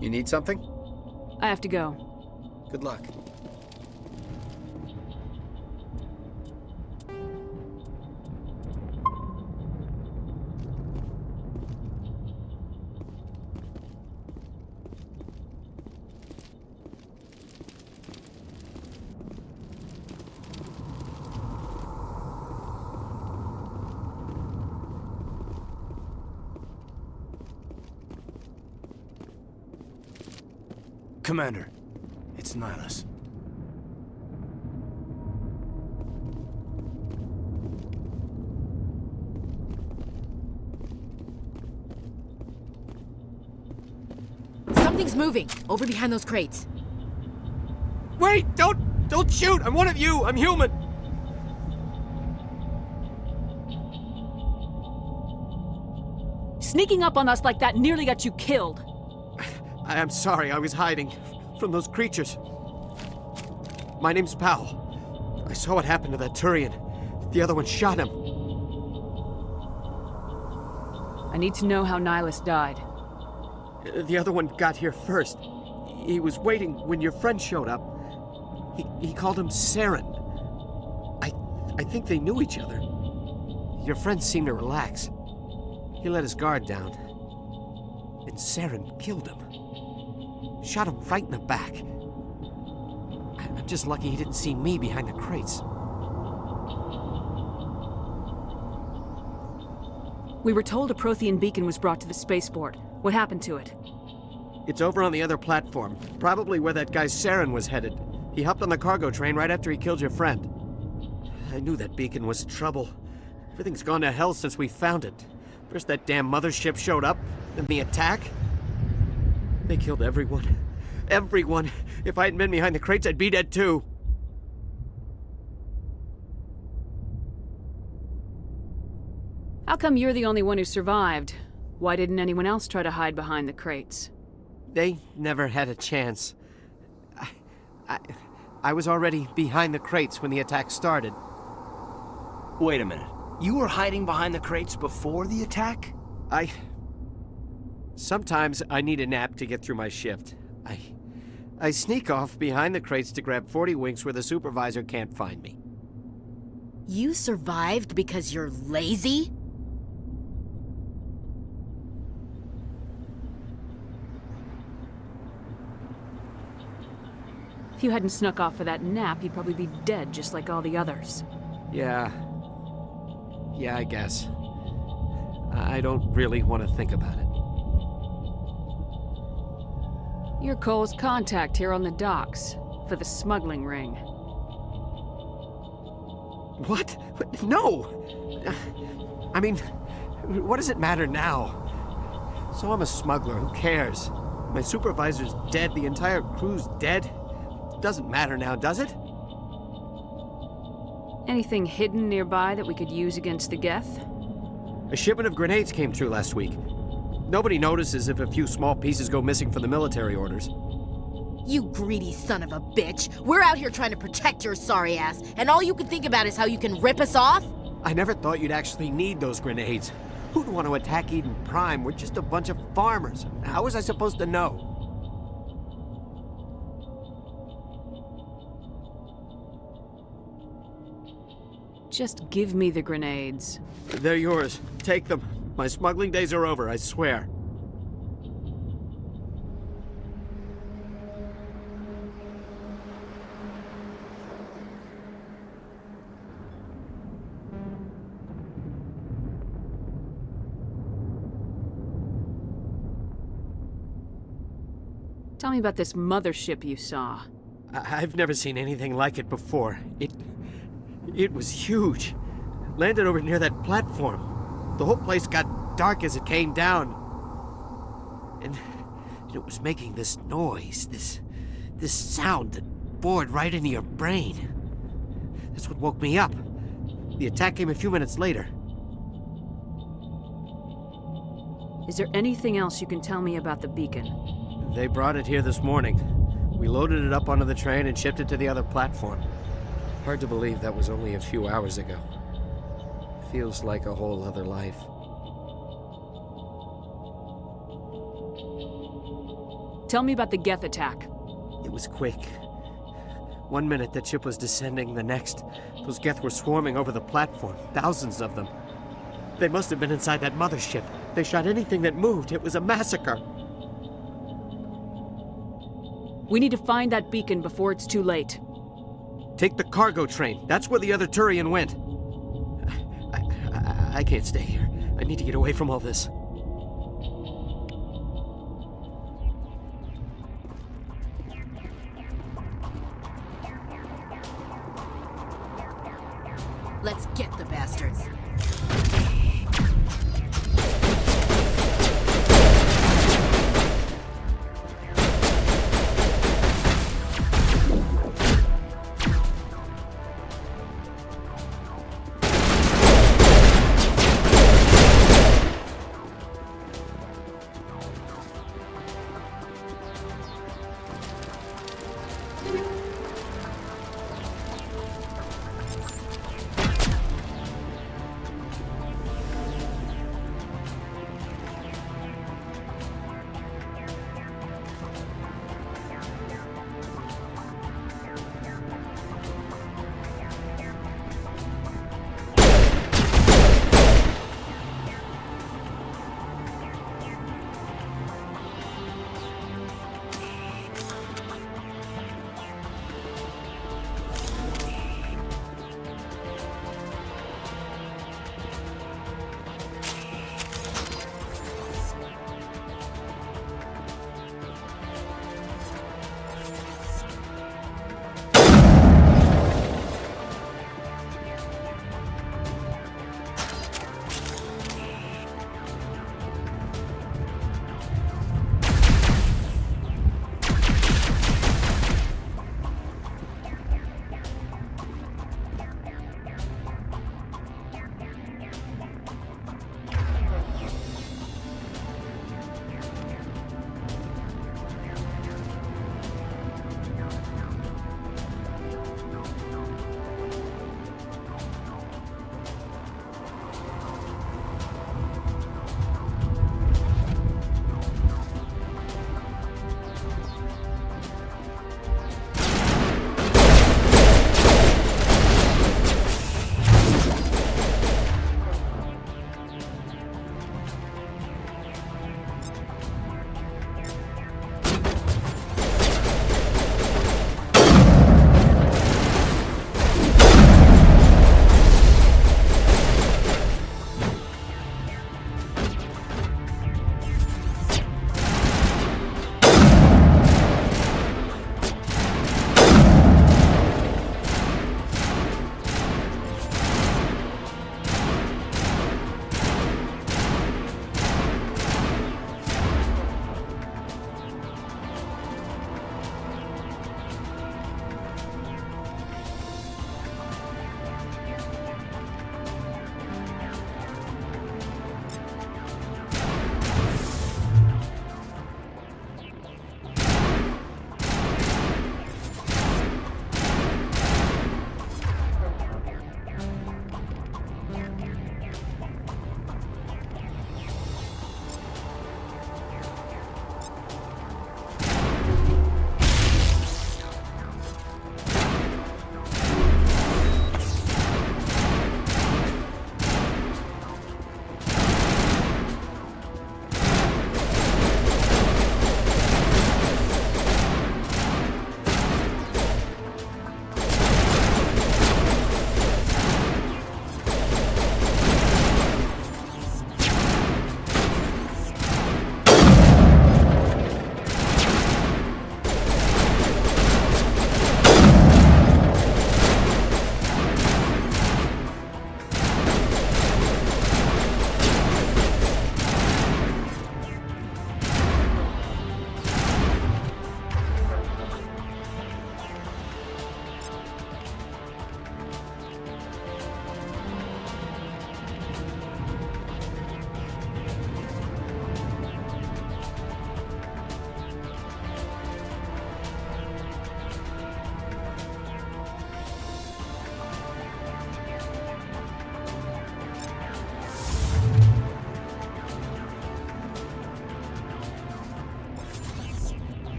You need something? I have to go. Good luck. Commander, it's Nihilus. Something's moving, over behind those crates. Wait! Don't shoot! I'm one of you! I'm human! Sneaking up on us like that nearly got you killed. I'm sorry, I was hiding from those creatures. My name's Powell. I saw what happened to that Turian. The other one shot him. I need to know how Nihilus died. The other one got here first. He was waiting when your friend showed up. He called him Saren. I think they knew each other. Your friend seemed to relax. He let his guard down. And Saren killed him. Shot him right in the back. I'm just lucky he didn't see me behind the crates. We were told a Prothean beacon was brought to the spaceport. What happened to it? It's over on the other platform, probably where that guy Saren was headed. He hopped on the cargo train right after he killed your friend. I knew that beacon was trouble. Everything's gone to hell since we found it. First that damn mothership showed up, then the attack. They killed everyone. Everyone. If I hadn't been behind the crates, I'd be dead too. How come you're the only one who survived? Why didn't anyone else try to hide behind the crates? They never had a chance. I was already behind the crates when the attack started. Wait a minute. You were hiding behind the crates before the attack? Sometimes I need a nap to get through my shift. I sneak off behind the crates to grab 40 winks where the supervisor can't find me. You survived because you're lazy? If you hadn't snuck off for that nap, you'd probably be dead just like all the others. Yeah, I guess. I don't really want to think about it. You're Cole's contact here on the docks, for the smuggling ring. What? No! I mean, what does it matter now? So I'm a smuggler, who cares? My supervisor's dead, the entire crew's dead. Doesn't matter now, does it? Anything hidden nearby that we could use against the Geth? A shipment of grenades came through last week. Nobody notices if a few small pieces go missing from the military orders. You greedy son of a bitch! We're out here trying to protect your sorry ass, and all you can think about is how you can rip us off? I never thought you'd actually need those grenades. Who'd want to attack Eden Prime? We're just a bunch of farmers. How was I supposed to know? Just give me the grenades. They're yours. Take them. My smuggling days are over, I swear. Tell me about this mothership you saw. I've never seen anything like it before. It was huge. Landed over near that platform. The whole place got dark as it came down. And it was making this noise, this sound that bored right into your brain. That's what woke me up. The attack came a few minutes later. Is there anything else you can tell me about the beacon? They brought it here this morning. We loaded it up onto the train and shipped it to the other platform. Hard to believe that was only a few hours ago. Feels like a whole other life. Tell me about the Geth attack. It was quick. 1 minute the ship was descending, the next, those Geth were swarming over the platform, thousands of them. They must have been inside that mothership. They shot anything that moved. It was a massacre. We need to find that beacon before it's too late. Take the cargo train. That's where the other Turian went. I can't stay here. I need to get away from all this. Let's get the bastards.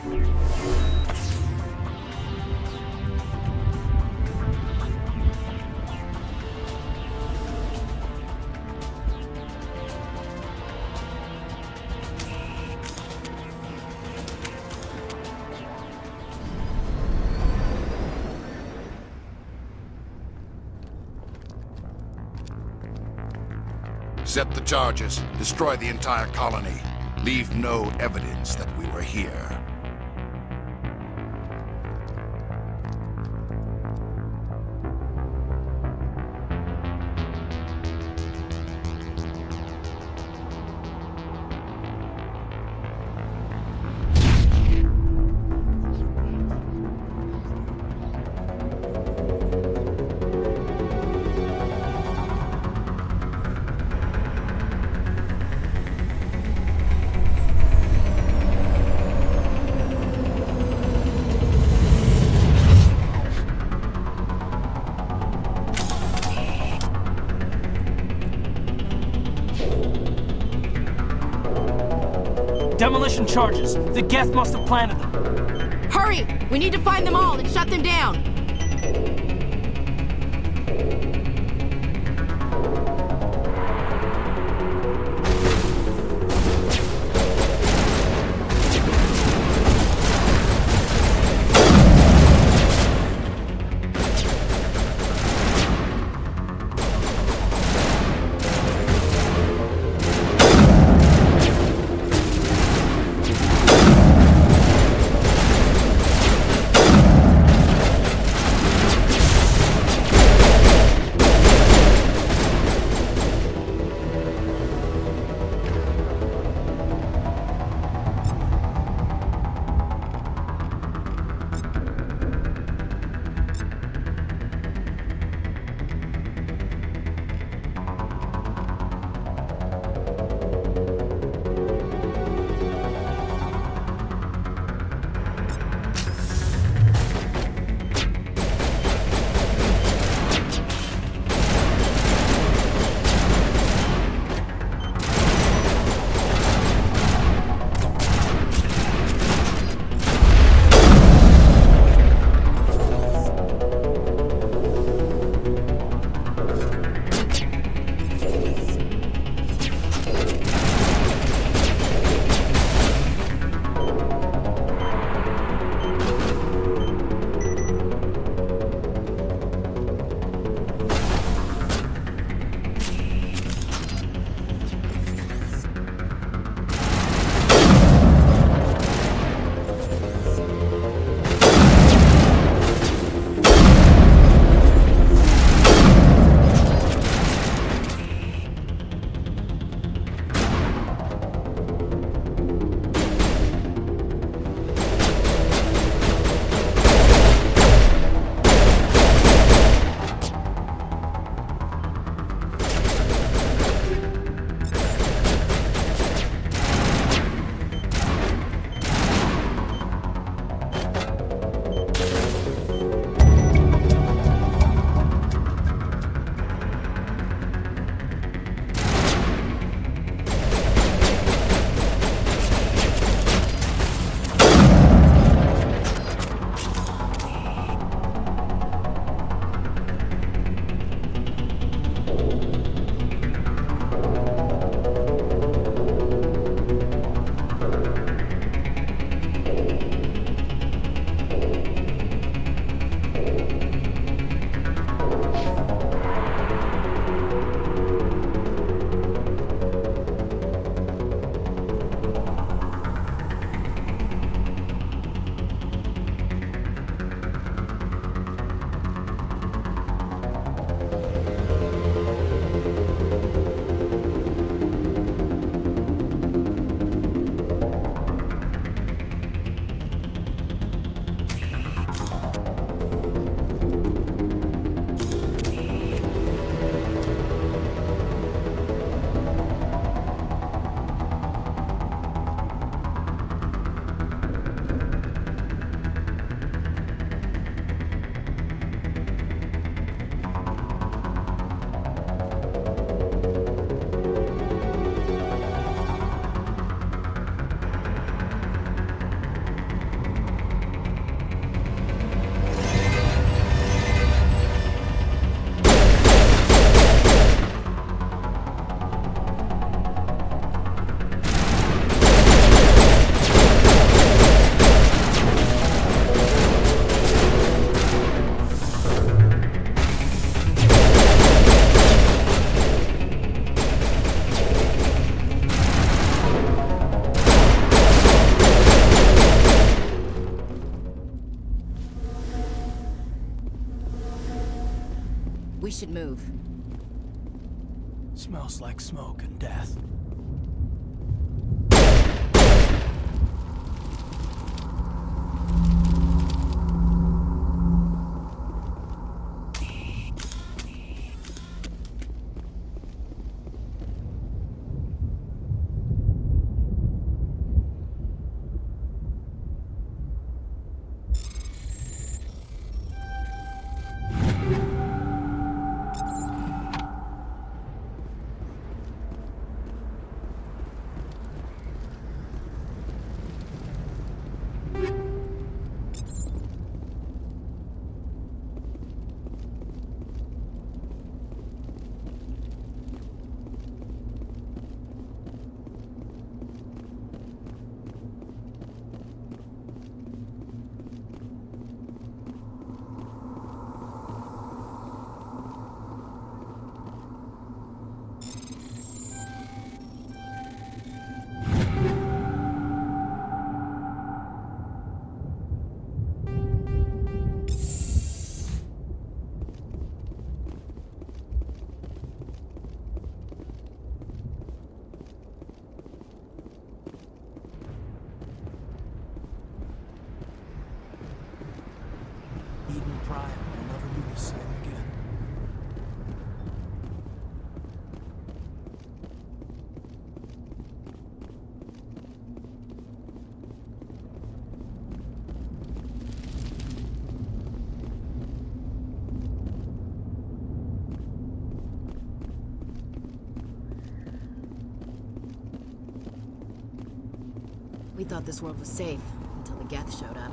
Set the charges. Destroy the entire colony. Leave no evidence that we were here. Demolition charges. The Geth must have planted them. Hurry! We need to find them all and shut them down! should move. Smells like smoke and death. Eden Prime will never be the same again. We thought this world was safe until the Geth showed up.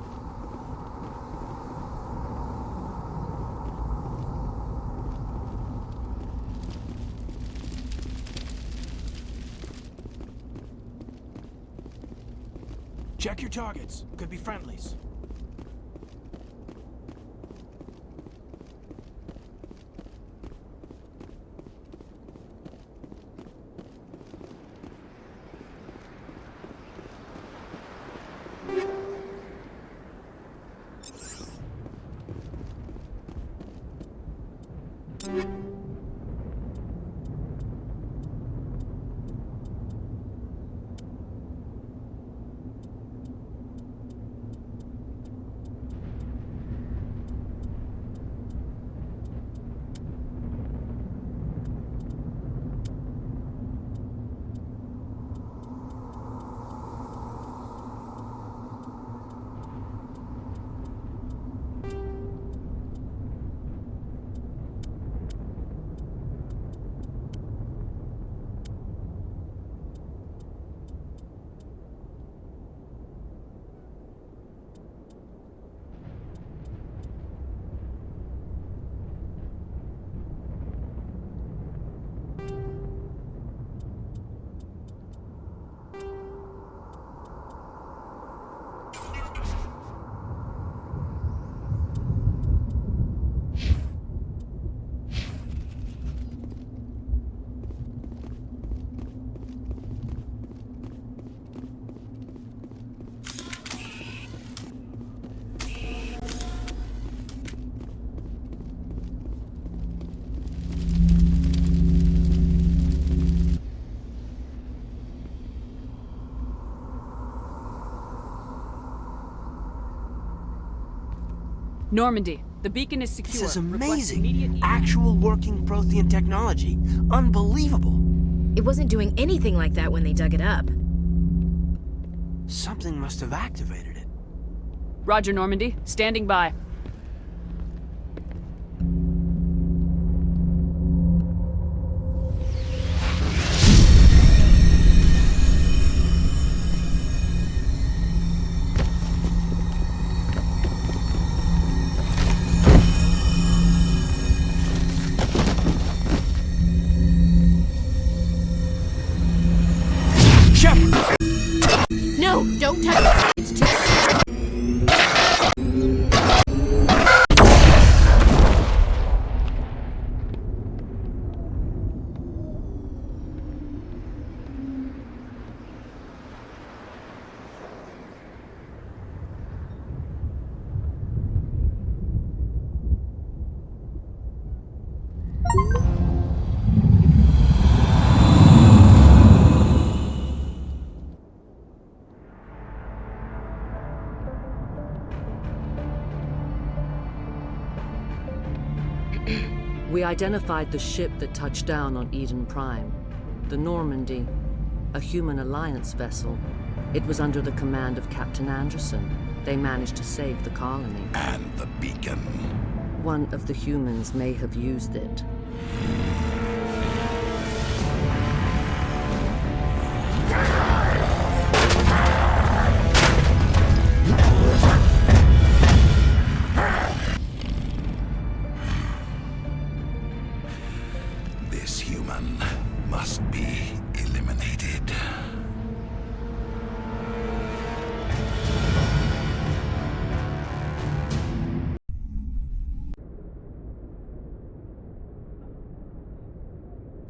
Check your targets. Could be friendlies. Normandy, the beacon is secure. This is Request immediate amazing. Actual working Prothean technology. Unbelievable. It wasn't doing anything like that when they dug it up. Something must have activated it. Roger, Normandy. Standing by. No, don't touch it. It's too... We identified the ship that touched down on Eden Prime. The Normandy, a human alliance vessel. It was under the command of Captain Anderson. They managed to save the colony. And the beacon. One of the humans may have used it. This human must be eliminated.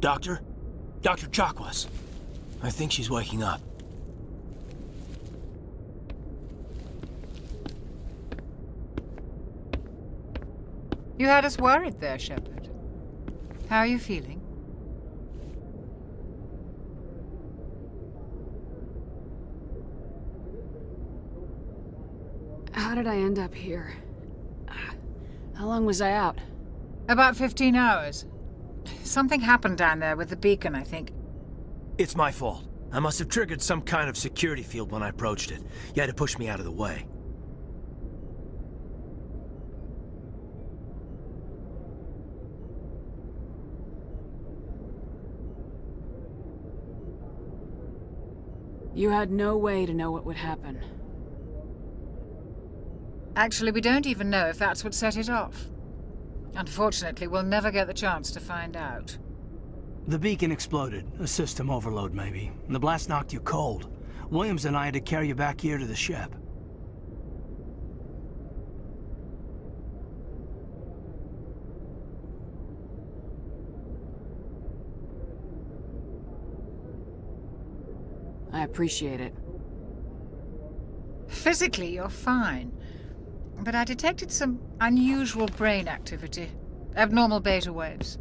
Doctor? Dr. Chakwas. I think she's waking up. You had us worried there, Shepard. How are you feeling? How did I end up here? How long was I out? About 15 hours. Something happened down there with the beacon, I think. It's my fault. I must have triggered some kind of security field when I approached it. You had to push me out of the way. You had no way to know what would happen. Actually, we don't even know if that's what set it off. Unfortunately, we'll never get the chance to find out. The beacon exploded. A system overload, maybe. The blast knocked you cold. Williams and I had to carry you back here to the ship. I appreciate it. Physically, you're fine. But I detected some unusual brain activity. Abnormal beta waves.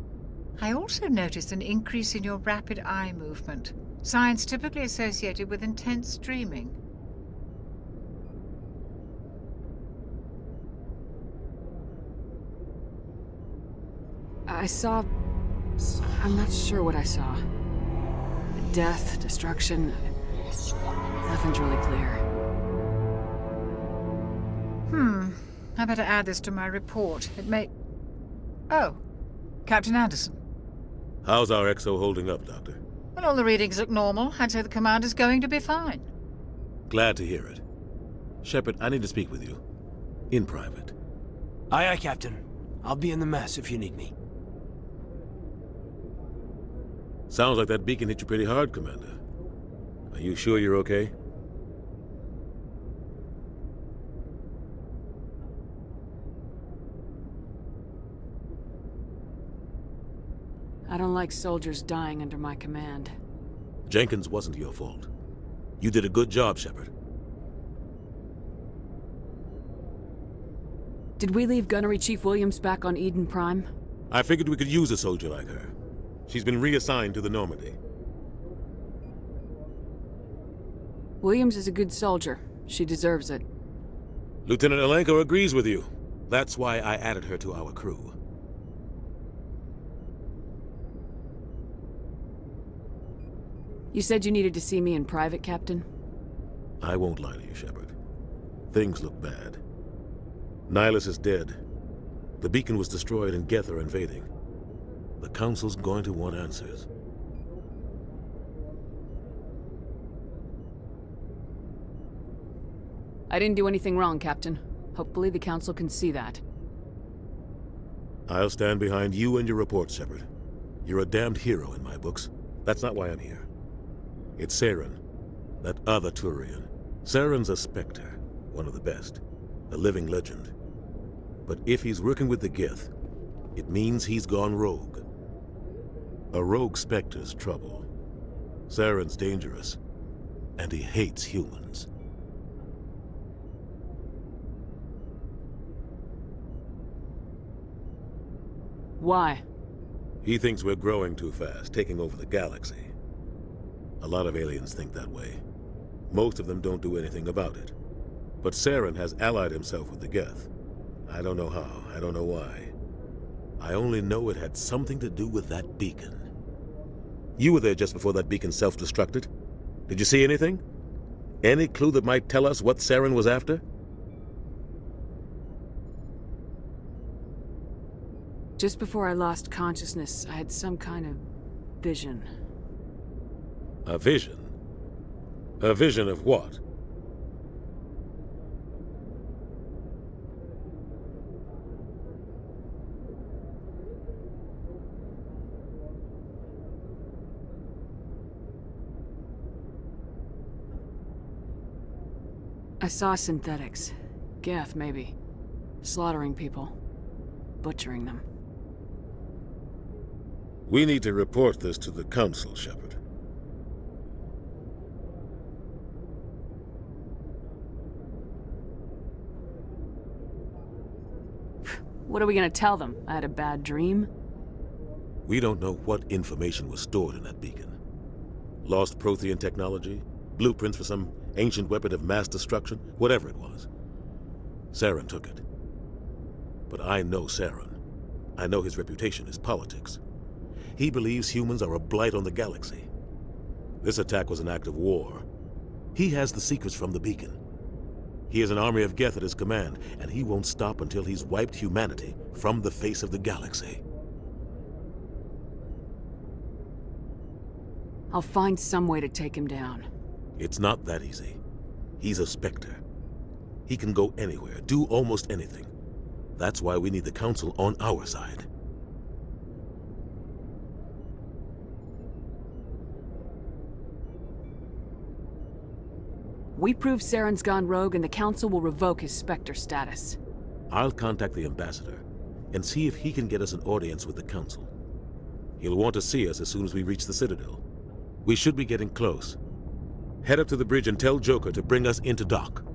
I also noticed an increase in your rapid eye movement. Signs typically associated with intense dreaming. I saw... I'm not sure what I saw. Death, destruction... Nothing's really clear. I better add this to my report. It may... Oh, Captain Anderson. How's our XO holding up, Doctor? Well, all the readings look normal. I'd say the commander's going to be fine. Glad to hear it. Shepard, I need to speak with you. In private. Aye, aye, Captain. I'll be in the mess if you need me. Sounds like that beacon hit you pretty hard, Commander. Are you sure you're okay? I don't like soldiers dying under my command. Jenkins wasn't your fault. You did a good job, Shepard. Did we leave Gunnery Chief Williams back on Eden Prime? I figured we could use a soldier like her. She's been reassigned to the Normandy. Williams is a good soldier. She deserves it. Lieutenant Alenko agrees with you. That's why I added her to our crew. You said you needed to see me in private, Captain? I won't lie to you, Shepard. Things look bad. Nihilus is dead. The beacon was destroyed and Geth are invading. The Council's going to want answers. I didn't do anything wrong, Captain. Hopefully the Council can see that. I'll stand behind you and your report, Shepard. You're a damned hero in my books. That's not why I'm here. It's Saren, that other Turian. Saren's a Spectre, one of the best, a living legend. But if he's working with the Geth, it means he's gone rogue. A rogue Spectre's trouble. Saren's dangerous, and he hates humans. Why? He thinks we're growing too fast, taking over the galaxy. A lot of aliens think that way. Most of them don't do anything about it. But Saren has allied himself with the Geth. I don't know how, I don't know why. I only know it had something to do with that beacon. You were there just before that beacon self-destructed. Did you see anything? Any clue that might tell us what Saren was after? Just before I lost consciousness, I had some kind of vision. A vision? A vision of what? I saw synthetics. Geth, maybe. Slaughtering people. Butchering them. We need to report this to the Council, Shepard. What are we gonna tell them? I had a bad dream? We don't know what information was stored in that beacon. Lost Prothean technology? Blueprints for some ancient weapon of mass destruction? Whatever it was. Saren took it. But I know Saren. I know his reputation is politics. He believes humans are a blight on the galaxy. This attack was an act of war. He has the secrets from the beacon. He has an army of Geth at his command, and he won't stop until he's wiped humanity from the face of the galaxy. I'll find some way to take him down. It's not that easy. He's a Spectre. He can go anywhere, do almost anything. That's why we need the Council on our side. We prove Saren's gone rogue and the Council will revoke his Spectre status. I'll contact the Ambassador and see if he can get us an audience with the Council. He'll want to see us as soon as we reach the Citadel. We should be getting close. Head up to the bridge and tell Joker to bring us into dock.